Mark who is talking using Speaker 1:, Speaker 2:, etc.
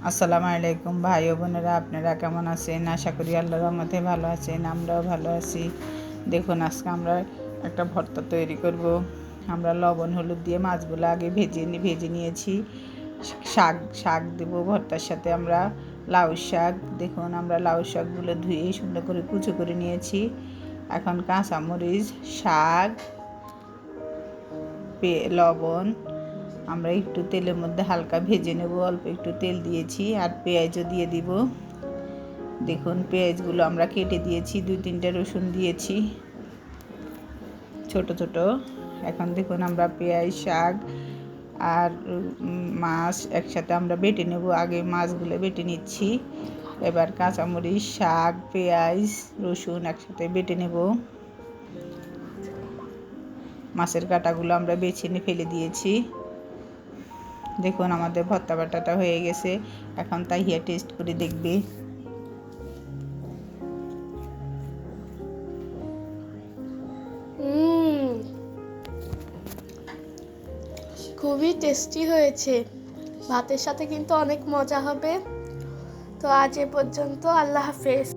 Speaker 1: আসসালামু আলাইকুম ভাই ও বোনেরা, আপনারা কেমন আছেন? আশা করি আল্লাহর রহমতে ভালো আছেন। আমরাও ভালো আছি। দেখুন, আজকে আমরা একটা ভর্তা তৈরি করব। আমরা লবণ হলুদ দিয়ে মাছগুলো আগে ভেজে নিয়েছি। শাক শাক দেবো ভর্তার সাথে। আমরা লাউ শাক, দেখুন আমরা লাউ শাকগুলো ধুয়ে সুন্দর করে কুচো করে নিয়েছি। এখন কাঁচামরিচ, শাক, লবণ আমরা একটু তেলের মধ্যে হালকা ভেজে নেব। অল্প একটু তেল দিয়েছি, আর পেঁয়াজও দিয়ে দিব। দেখুন পেঁয়াজগুলো আমরা কেটে দিয়েছি, 2-3টা রসুন দিয়েছি ছোট ছোট। এখন দেখুন আমরা পেঁয়াজ, শাক আর মাছ একসাথে আমরা বেটে নেব। আগে মাছগুলো বেটে নিচ্ছি, এবার কাঁচামরিচ, শাক, পেঁয়াজ, রসুন একসাথে বেটে নেব। মাছের কাঁটাগুলো আমরা বেছে নিয়ে ফেলে দিয়েছি। দেখুন আমাদের ভর্তা বাটাটা হয়ে গেছে। এখন তাহিয়া টেস্ট করে দেখবে।
Speaker 2: খুবই টেস্টি হয়েছে। ভাতের সাথে কিন্তু অনেক মজা হবে। তো আজ এ পর্যন্ত, আল্লাহ হাফেজ।